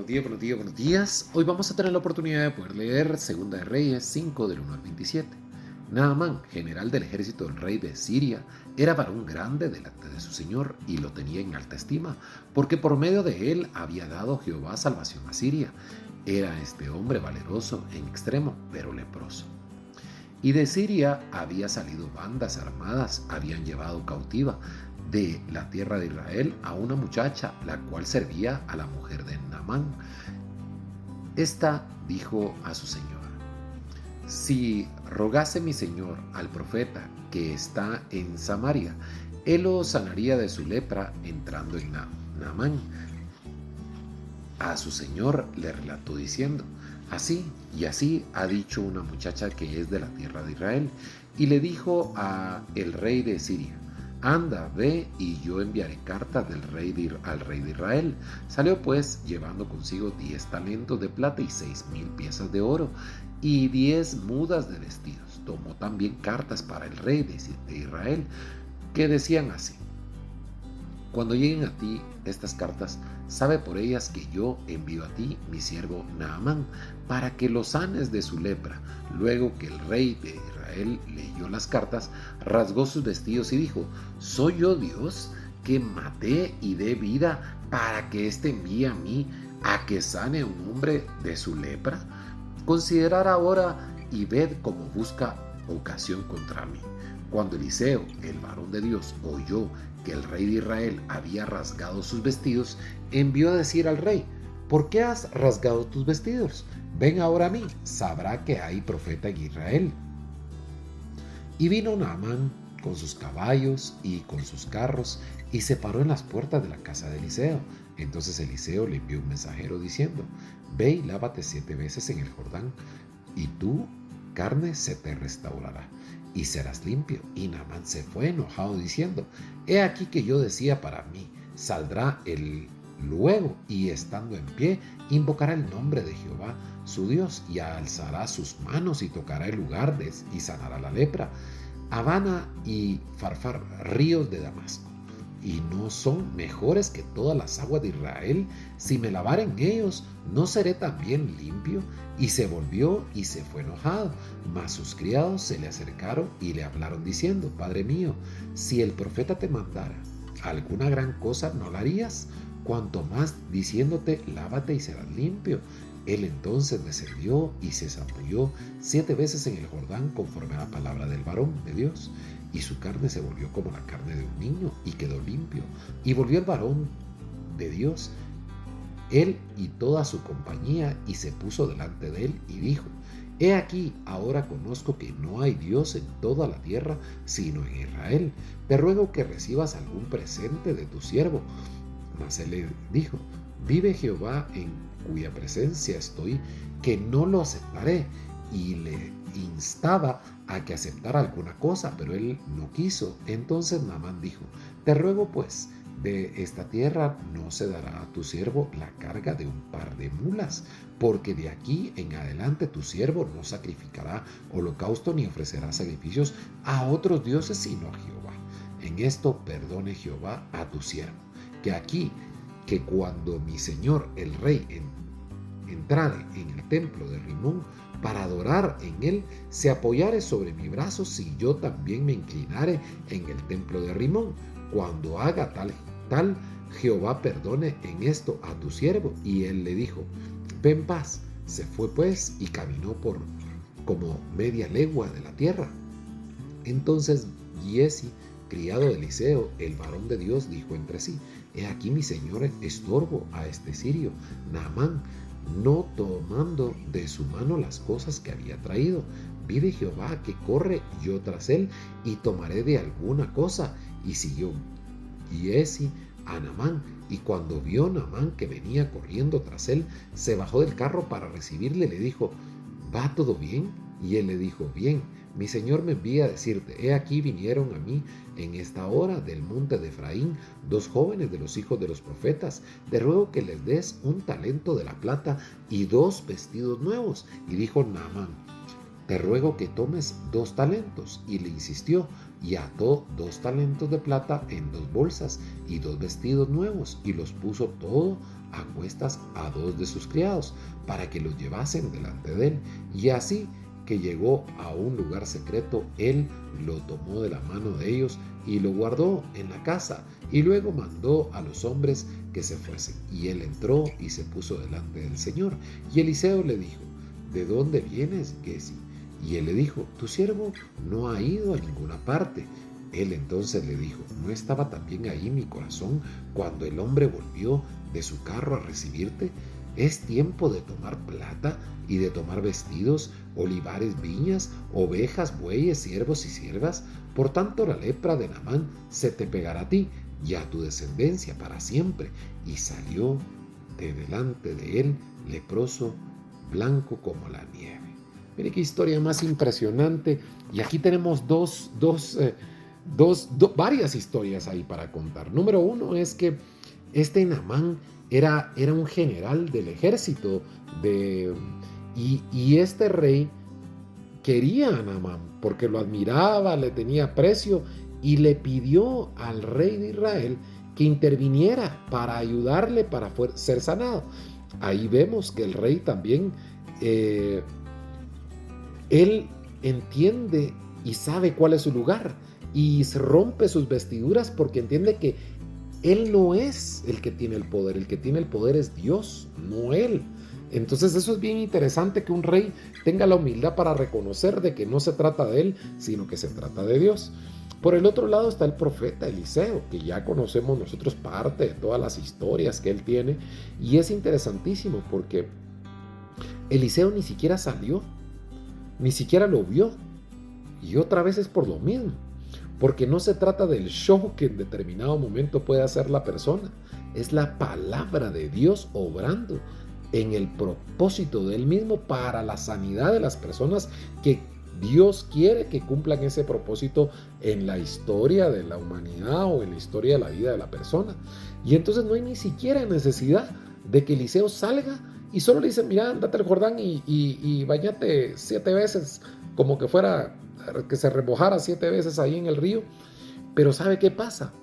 buenos días, buenos días, buenos días. Hoy vamos a tener la oportunidad de poder leer Segunda de Reyes 5 del 1 al 27. Naamán, general del ejército del rey de Siria, era varón grande delante de su señor y lo tenía en alta estima, porque por medio de él había dado Jehová salvación a Siria. Era este hombre valeroso en extremo, pero leproso. Y de Siria había salido bandas armadas, habían llevado cautiva de la tierra de Israel a una muchacha, la cual servía a la mujer de Naamán. Esta dijo a su señor: si rogase mi señor al profeta que está en Samaria, él lo sanaría de su lepra entrando en Naamán. A su señor le relató diciendo: así y así ha dicho una muchacha que es de la tierra de Israel. Y le dijo a el rey de Siria: anda, ve, y yo enviaré cartas del al rey de Israel. Salió pues llevando consigo 10 talentos de plata y 6,000 piezas de oro y 10 mudas de vestidos. Tomó también cartas para el rey de Israel, que decían así: cuando lleguen a ti estas cartas, sabe por ellas que yo envío a ti mi siervo Naamán, para que lo sanes de su lepra. Luego que el rey de Israel leyó las cartas, rasgó sus vestidos y dijo: ¿soy yo Dios que maté y dé vida para que éste envíe a mí a que sane a un hombre de su lepra? Considerad ahora y ved cómo busca ocasión contra mí. Cuando Eliseo, el varón de Dios, oyó que el rey de Israel había rasgado sus vestidos, envió a decir al rey: ¿por qué has rasgado tus vestidos? Ven ahora a mí, sabrá que hay profeta en Israel. Y vino Naamán con sus caballos y con sus carros, y se paró en las puertas de la casa de Eliseo. Entonces Eliseo le envió un mensajero diciendo: ve y lávate 7 veces en el Jordán, y tu carne se te restaurará y serás limpio. Y Naamán se fue enojado diciendo: he aquí que yo decía para mí: saldrá él luego, y estando en pie invocará el nombre de Jehová su Dios, y alzará sus manos y tocará el lugar y sanará la lepra. Habana y Farfar, ríos de Damasco, y no son mejores que todas las aguas de Israel. Si me lavare en ellos, ¿no seré también limpio? Y se volvió y se fue enojado. Mas sus criados se le acercaron y le hablaron diciendo: Padre mío, si el profeta te mandara alguna gran cosa, ¿no la harías? Cuanto más diciéndote: lávate y serás limpio. Él entonces descendió y se zambulló 7 veces en el Jordán, conforme a la palabra del varón de Dios, y su carne se volvió como la carne de un niño, y quedó limpio. Y volvió el varón de Dios, él y toda su compañía, y se puso delante de él y dijo: he aquí, ahora conozco que no hay Dios en toda la tierra sino en Israel. Te ruego que recibas algún presente de tu siervo. Mas él le dijo: vive Jehová en cuya presencia estoy, que no lo aceptaré. Y le instaba a que aceptara alguna cosa, pero él no quiso. Entonces Naamán dijo: te ruego pues, de esta tierra no se dará a tu siervo la carga de un par de mulas, porque de aquí en adelante tu siervo no sacrificará holocausto ni ofrecerá sacrificios a otros dioses sino a Jehová. En esto perdone Jehová a tu siervo, que cuando mi señor el rey entrare en el templo de Rimón para adorar en él, se apoyare sobre mi brazo, si yo también me inclinare en el templo de Rimón. Cuando haga tal, Jehová perdone en esto a tu siervo. Y él le dijo: ve en paz. Se fue pues y caminó por como media legua de la tierra. Entonces Giesi, criado de Eliseo, el varón de Dios, dijo entre sí: he aquí mi señor estorbo a este sirio Naamán, no tomando de su mano las cosas que había traído. Vive Jehová que corre yo tras él, y tomaré de alguna cosa. Y siguió Giesi a Naamán, y cuando vio Naamán que venía corriendo tras él, se bajó del carro para recibirle. Le dijo: ¿va todo bien? Y él le dijo: bien, mi señor me envía a decirte: he aquí vinieron a mí en esta hora del monte de Efraín 2 jóvenes de los hijos de los profetas. Te ruego que les des un talento de la plata y 2 vestidos nuevos. Y dijo Naamán: te ruego que tomes 2 talentos. Y le insistió, y ató 2 talentos de plata en 2 bolsas y 2 vestidos nuevos, y los puso todo a cuestas a 2 de sus criados, para que los llevasen delante de él. Y así que llegó a un lugar secreto, él lo tomó de la mano de ellos y lo guardó en la casa, y luego mandó a los hombres que se fuesen. Y él entró y se puso delante del Señor. Y Eliseo le dijo, ¿de dónde vienes, Giezi? Y él le dijo, tu siervo no ha ido a ninguna parte. Él entonces le dijo, ¿no estaba también ahí mi corazón cuando el hombre volvió de su carro a recibirte? Es tiempo de tomar plata y de tomar vestidos, olivares, viñas, ovejas, bueyes, siervos y siervas. Por tanto, la lepra de Naamán se te pegará a ti y a tu descendencia para siempre. Y salió de delante de él leproso, blanco como la nieve. Mire qué historia más impresionante. Y aquí tenemos varias historias ahí para contar. Número uno es que este Naamán era un general del ejército y este rey quería a Naamán porque lo admiraba, le tenía aprecio y le pidió al rey de Israel que interviniera para ayudarle para ser sanado. Ahí vemos que el rey también él entiende y sabe cuál es su lugar y se rompe sus vestiduras porque entiende que él no es el que tiene el poder es Dios, no él. Entonces eso es bien interesante, que un rey tenga la humildad para reconocer de que no se trata de él, sino que se trata de Dios. Por el otro lado está el profeta Eliseo, que ya conocemos nosotros parte de todas las historias que él tiene, y es interesantísimo porque Eliseo ni siquiera salió, ni siquiera lo vio, y otra vez es por lo mismo, porque no se trata del show que en determinado momento puede hacer la persona, es la palabra de Dios obrando en el propósito de él mismo para la sanidad de las personas que Dios quiere que cumplan ese propósito en la historia de la humanidad o en la historia de la vida de la persona. Y entonces no hay ni siquiera necesidad de que Eliseo salga y solo le dicen, mira, andate al Jordán y bañate 7 veces, como que fuera que se remojara 7 veces ahí en el río. Pero ¿sabe qué pasa?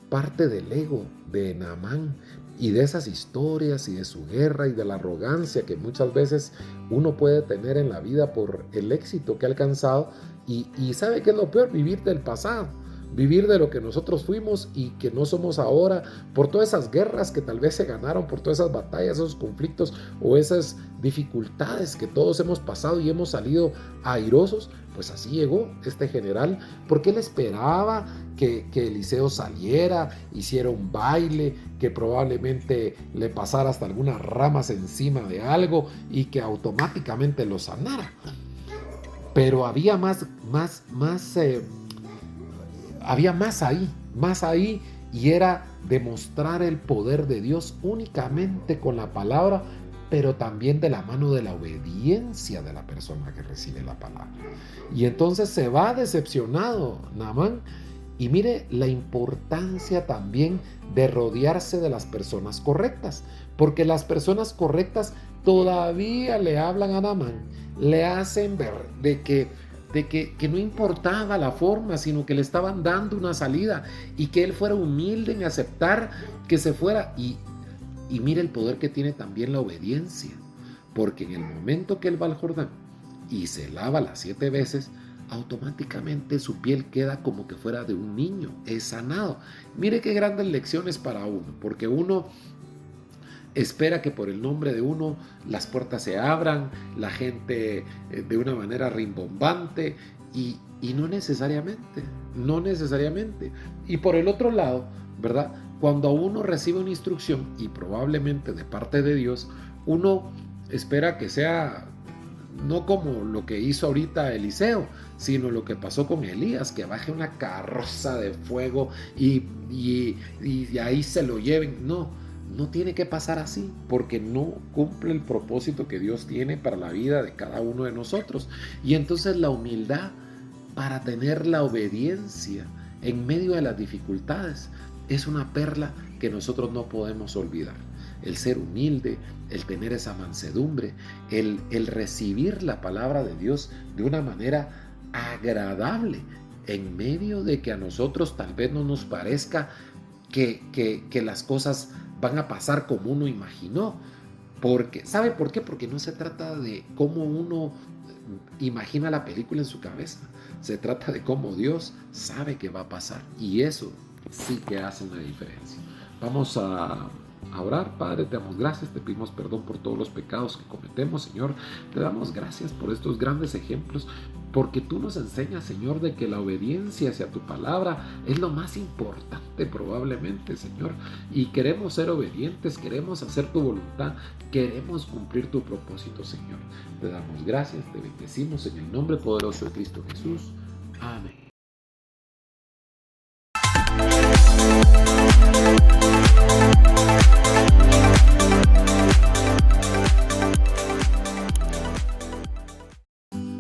Parte del ego de Naamán y de esas historias y de su guerra y de la arrogancia que muchas veces uno puede tener en la vida por el éxito que ha alcanzado. Y ¿sabe qué es lo peor? Vivir del pasado, vivir de lo que nosotros fuimos y que no somos ahora, por todas esas guerras que tal vez se ganaron, por todas esas batallas, esos conflictos o esas dificultades que todos hemos pasado y hemos salido airosos. Pues así llegó este general, porque él esperaba que Eliseo saliera, hiciera un baile, que probablemente le pasara hasta algunas ramas encima de algo y que automáticamente lo sanara. Pero había había más ahí, y era demostrar el poder de Dios únicamente con la palabra, pero también de la mano de la obediencia de la persona que recibe la palabra. Y entonces se va decepcionado Naamán. Y mire la importancia también de rodearse de las personas correctas, porque las personas correctas todavía le hablan a Naamán, le hacen ver de que no importaba la forma, sino que le estaban dando una salida y que él fuera humilde en aceptar que se fuera. Y mire el poder que tiene también la obediencia, porque en el momento que él va al Jordán y se lava las 7 veces, automáticamente su piel queda como que fuera de un niño, es sanado. Mire qué grandes lecciones para uno, porque uno espera que por el nombre de uno las puertas se abran, la gente de una manera rimbombante, y no necesariamente. Y por el otro lado, ¿verdad? Cuando uno recibe una instrucción, y probablemente de parte de Dios, uno espera que sea no como lo que hizo ahorita Eliseo, sino lo que pasó con Elías, que baje una carroza de fuego y ahí se lo lleven. No tiene que pasar así, porque no cumple el propósito que Dios tiene para la vida de cada uno de nosotros. Y entonces la humildad para tener la obediencia en medio de las dificultades es una perla que nosotros no podemos olvidar. el ser humilde, el tener esa mansedumbre, el recibir la palabra de Dios de una manera agradable, en medio de que a nosotros tal vez no nos parezca que las cosas van a pasar como uno imaginó. Porque, ¿sabe por qué? Porque no se trata de cómo uno imagina la película en su cabeza. Se trata de cómo Dios sabe que va a pasar. Y eso sí que hace una diferencia. Vamos a orar. Padre, te damos gracias, te pedimos perdón por todos los pecados que cometemos, Señor. Te damos gracias por estos grandes ejemplos, porque tú nos enseñas, Señor, de que la obediencia hacia tu palabra es lo más importante probablemente, Señor. Y queremos ser obedientes, queremos hacer tu voluntad, queremos cumplir tu propósito, Señor. Te damos gracias, te bendecimos en el nombre poderoso de Cristo Jesús. Amén.